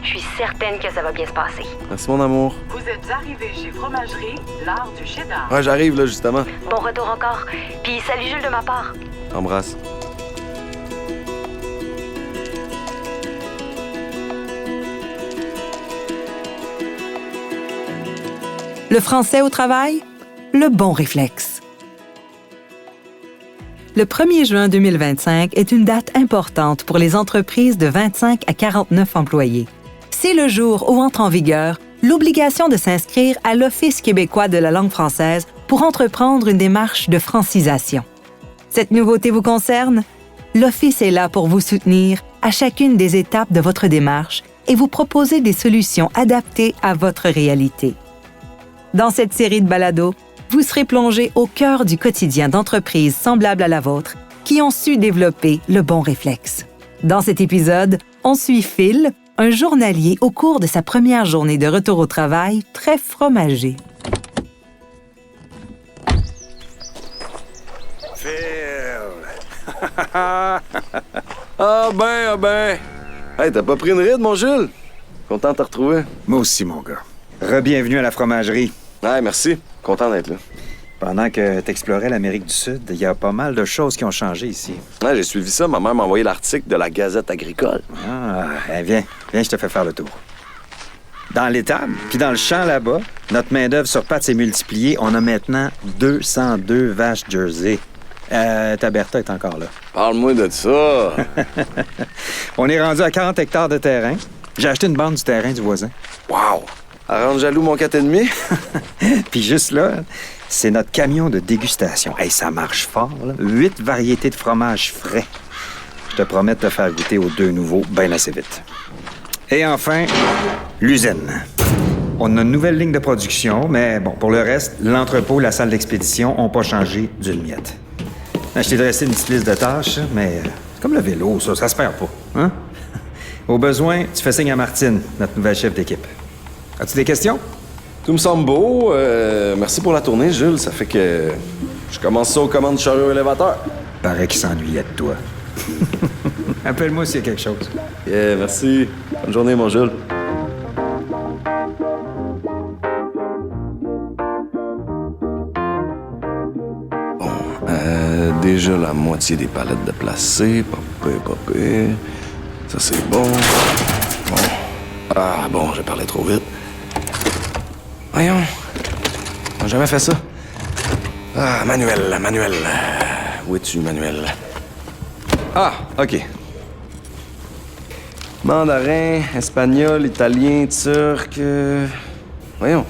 Je suis certaine que ça va bien se passer. Merci, mon amour. Vous êtes arrivé chez Fromagerie L'Art du Cheddar. Ouais, j'arrive, là, justement. Bon retour encore. Puis salut Jules de ma part. Embrasse. Le français au travail? Le bon réflexe. Le 1er juin 2025 est une date importante pour les entreprises de 25 à 49 employés. C'est le jour où entre en vigueur l'obligation de s'inscrire à l'Office québécois de la langue française pour entreprendre une démarche de francisation. Cette nouveauté vous concerne? L'Office est là pour vous soutenir à chacune des étapes de votre démarche et vous proposer des solutions adaptées à votre réalité. Dans cette série de balados, vous serez plongé au cœur du quotidien d'entreprises semblables à la vôtre qui ont su développer le bon réflexe. Dans cet épisode, on suit Phil, un journalier au cours de sa première journée de retour au travail, très fromager. Phil! Ah ben! Hey, t'as pas pris une ride, mon Jules? Content de te retrouver. Moi aussi, mon gars. Re-bienvenue à la fromagerie. Ouais, merci. Content d'être là. Pendant que t'explorais l'Amérique du Sud, il y a pas mal de choses qui ont changé ici. Ouais, j'ai suivi ça. Ma mère m'a envoyé l'article de la Gazette agricole. Ah, viens, je te fais faire le tour. Dans l'étable, puis dans le champ là-bas, notre main-d'œuvre sur pattes s'est multipliée. On a maintenant 202 vaches Jersey. Ta Bertha est encore là. Parle-moi de ça. On est rendu à 40 hectares de terrain. J'ai acheté une bande du terrain du voisin. Wow! Elle rend jaloux mon 4,5? Puis juste là, c'est notre camion de dégustation. Hey, ça marche fort, là. 8 variétés de fromages frais. Je te promets de te faire goûter aux 2 nouveaux bien assez vite. Et enfin, l'usine. On a une nouvelle ligne de production, mais bon, pour le reste, l'entrepôt, la salle d'expédition n'ont pas changé d'une miette. Je t'ai dressé une petite liste de tâches, mais c'est comme le vélo, ça se perd pas, hein? Au besoin, tu fais signe à Martine, notre nouvelle chef d'équipe. As-tu des questions? Tout me semble beau. Merci pour la tournée, Jules. Ça fait que je commence ça aux commandes chariot élévateur. Paraît qu'il s'ennuyait de toi. Appelle-moi s'il y a quelque chose. Yeah, merci. Bonne journée, mon Jules. Bon, déjà la moitié des palettes de placées. Pas pire. Ça, c'est bon. Bon. Ah, bon, j'ai parlé trop vite. Voyons. On n'a jamais fait ça. Ah, Manuel. Où es-tu, Manuel? Ah, OK. Mandarin, espagnol, italien, turc... Voyons.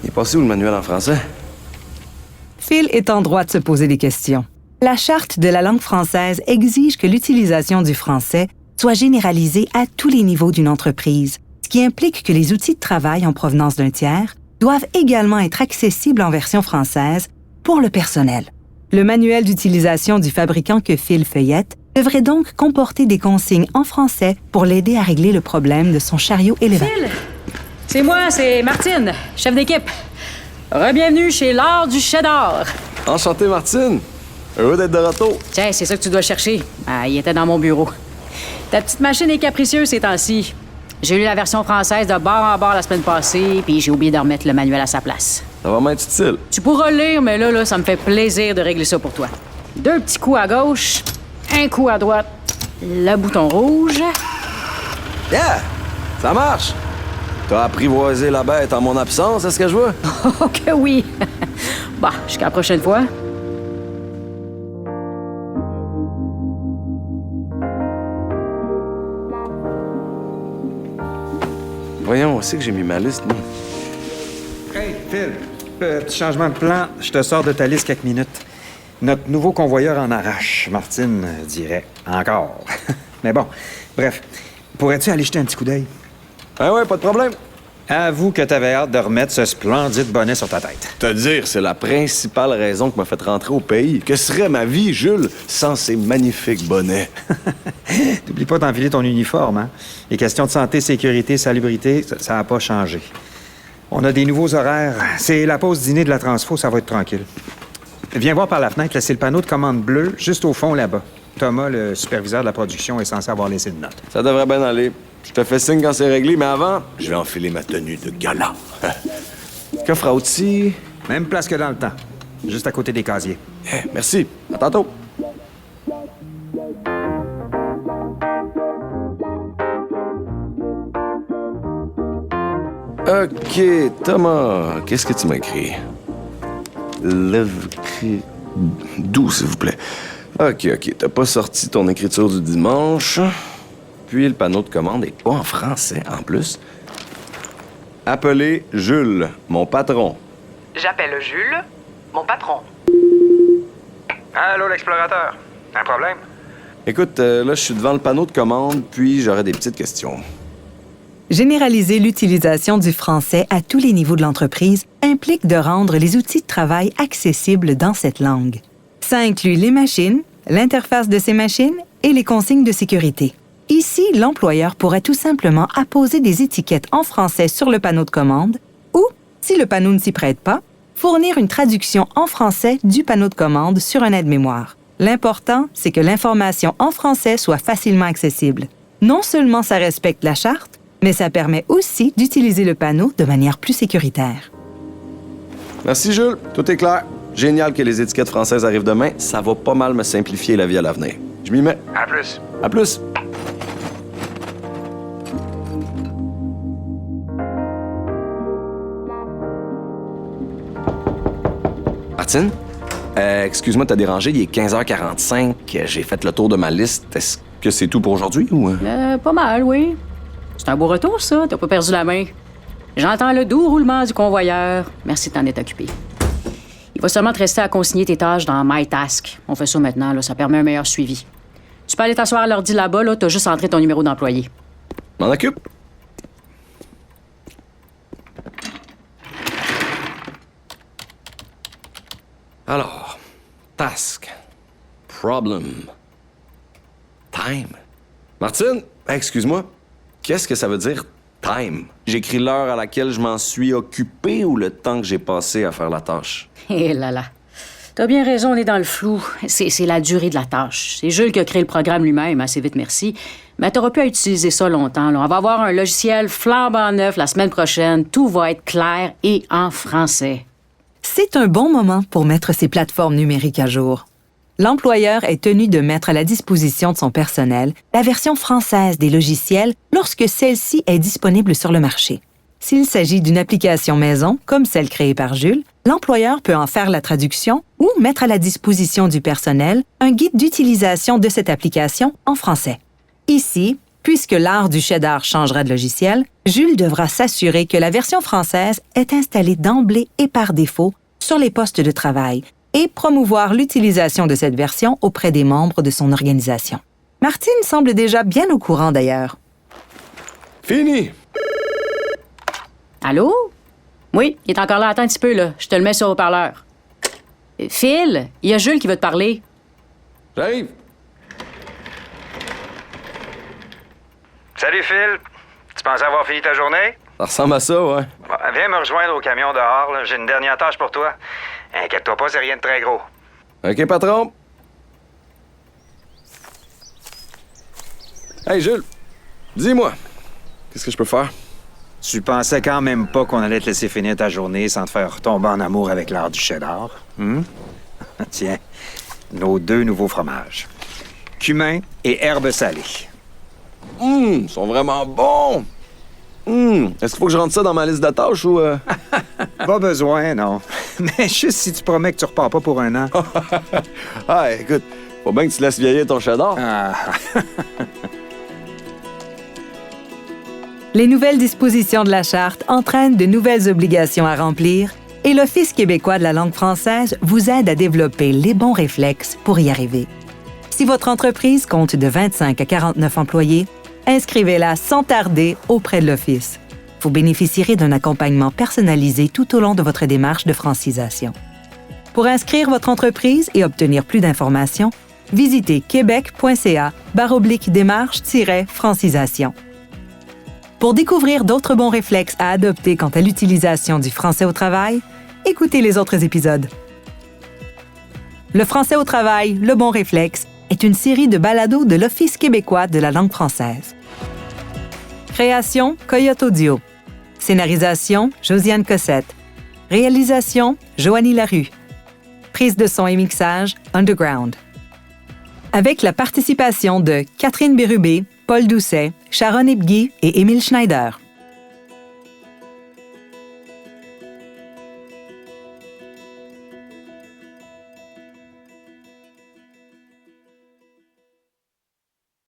Il est passé où, le manuel en français? Phil est en droit de se poser des questions. La Charte de la langue française exige que l'utilisation du français soit généralisée à tous les niveaux d'une entreprise, ce qui implique que les outils de travail en provenance d'un tiers doivent également être accessibles en version française pour le personnel. Le manuel d'utilisation du fabricant que Phil feuillette devrait donc comporter des consignes en français pour l'aider à régler le problème de son chariot élévateur. Phil! C'est moi, c'est Martine, chef d'équipe. Re-bienvenue chez l'Art du Cheddar. Enchanté, Martine. Heureux d'être de retour. Tiens, c'est ça que tu dois chercher. Ah, il était dans mon bureau. Ta petite machine est capricieuse ces temps-ci. J'ai lu la version française de bord en bord la semaine passée, puis j'ai oublié de remettre le manuel à sa place. Ça va m'être utile. Tu pourras le lire, mais là, ça me fait plaisir de régler ça pour toi. 2 petits coups à gauche, un coup à droite, le bouton rouge. Yeah! Ça marche! T'as apprivoisé la bête en mon absence, est-ce que je vois? Oh que oui! Bah, jusqu'à la prochaine fois. Voyons, où c'est que j'ai mis ma liste, moi? Hey, Phil, petit changement de plan. Je te sors de ta liste quelques minutes. Notre nouveau convoyeur en arrache. Martine dirait encore. Mais bon, bref. Pourrais-tu aller jeter un petit coup d'œil? Ah ouais, pas de problème. Avoue que t'avais hâte de remettre ce splendide bonnet sur ta tête. Te dire, c'est la principale raison qui m'a fait rentrer au pays. Que serait ma vie, Jules, sans ces magnifiques bonnets? N'oublie pas d'enfiler ton uniforme, hein? Les questions de santé, sécurité, salubrité, ça n'a pas changé. On a des nouveaux horaires. C'est la pause dîner de la transfo, ça va être tranquille. Viens voir par la fenêtre, là, c'est le panneau de commande bleu, juste au fond là-bas. Thomas, le superviseur de la production, est censé avoir laissé une note. Ça devrait bien aller. Je te fais signe quand c'est réglé, mais avant, je vais enfiler ma tenue de gala. Coffre à outils. Même place que dans le temps. Juste à côté des casiers. Merci. À tantôt. OK, Thomas, qu'est-ce que tu m'as écrit? D'où, s'il vous plaît? OK. T'as pas sorti ton écriture du dimanche. Puis le panneau de commande est pas en français, en plus. Appelez Jules, mon patron. J'appelle Jules, mon patron. Allô, l'explorateur. Un problème? Écoute, là, je suis devant le panneau de commande, puis j'aurais des petites questions. Généraliser l'utilisation du français à tous les niveaux de l'entreprise implique de rendre les outils de travail accessibles dans cette langue. Ça inclut les machines, l'interface de ces machines et les consignes de sécurité. Ici, l'employeur pourrait tout simplement apposer des étiquettes en français sur le panneau de commande ou, si le panneau ne s'y prête pas, fournir une traduction en français du panneau de commande sur un aide-mémoire. L'important, c'est que l'information en français soit facilement accessible. Non seulement ça respecte la charte, mais ça permet aussi d'utiliser le panneau de manière plus sécuritaire. Merci, Jules. Tout est clair. Génial que les étiquettes françaises arrivent demain. Ça va pas mal me simplifier la vie à l'avenir. Je m'y mets. À plus. À plus. Martine? Excuse-moi de t'as dérangé, il est 15h45. J'ai fait le tour de ma liste. Est-ce que c'est tout pour aujourd'hui ou... Pas mal, oui. C'est un beau retour, ça. T'as pas perdu la main. J'entends le doux roulement du convoyeur. Merci de t'en être occupé. Il va seulement te rester à consigner tes tâches dans MyTask. On fait ça maintenant, là. Ça permet un meilleur suivi. Tu peux aller t'asseoir à l'ordi là-bas, là. T'as juste entré ton numéro d'employé. M'en occupe. Alors, task, problem, time. Martine, excuse-moi, qu'est-ce que ça veut dire time? J'écris l'heure à laquelle je m'en suis occupé ou le temps que j'ai passé à faire la tâche? Hé là là. T'as bien raison, on est dans le flou. C'est la durée de la tâche. C'est Jules qui a créé le programme lui-même, assez vite merci. Mais t'auras pu utiliser ça longtemps, là. On va avoir un logiciel flambant neuf la semaine prochaine. Tout va être clair et en français. C'est un bon moment pour mettre ces plateformes numériques à jour. L'employeur est tenu de mettre à la disposition de son personnel la version française des logiciels lorsque celle-ci est disponible sur le marché. S'il s'agit d'une application maison, comme celle créée par Jules, l'employeur peut en faire la traduction ou mettre à la disposition du personnel un guide d'utilisation de cette application en français. Ici, puisque l'art du cheddar changera de logiciel, Jules devra s'assurer que la version française est installée d'emblée et par défaut sur les postes de travail et promouvoir l'utilisation de cette version auprès des membres de son organisation. Martine semble déjà bien au courant d'ailleurs. Fini! Allô? Oui, il est encore là. Attends un petit peu, là. Je te le mets sur haut-parleur. Phil, il y a Jules qui veut te parler. J'arrive. Salut, Phil. Tu penses avoir fini ta journée? Ça ressemble à ça, ouais. Bon, viens me rejoindre au camion dehors, là. J'ai une dernière tâche pour toi. Inquiète-toi pas, c'est rien de très gros. OK, patron. Hey, Jules. Dis-moi, qu'est-ce que je peux faire? Tu pensais quand même pas qu'on allait te laisser finir ta journée sans te faire tomber en amour avec l'art du cheddar? Tiens, nos 2 nouveaux fromages. Cumin et herbe salée. Ils sont vraiment bons! Est-ce qu'il faut que je rentre ça dans ma liste de tâches ou... Pas besoin, non. Mais juste si tu promets que tu repars pas pour un an. Ah, écoute, faut bien que tu laisses vieillir ton cheddar. Ah. Les nouvelles dispositions de la Charte entraînent de nouvelles obligations à remplir et l'Office québécois de la langue française vous aide à développer les bons réflexes pour y arriver. Si votre entreprise compte de 25 à 49 employés, inscrivez-la sans tarder auprès de l'Office. Vous bénéficierez d'un accompagnement personnalisé tout au long de votre démarche de francisation. Pour inscrire votre entreprise et obtenir plus d'informations, visitez québec.ca/démarche-francisation. Pour découvrir d'autres bons réflexes à adopter quant à l'utilisation du français au travail, écoutez les autres épisodes. Le français au travail, le bon réflexe, est une série de balados de l'Office québécois de la langue française. Création, Coyote Audio. Scénarisation, Josiane Cossette. Réalisation, Joanie Larue. Prise de son et mixage, Underground. Avec la participation de Catherine Bérubé, Paul Doucet, Sharon Ebgui et Émile Schneider.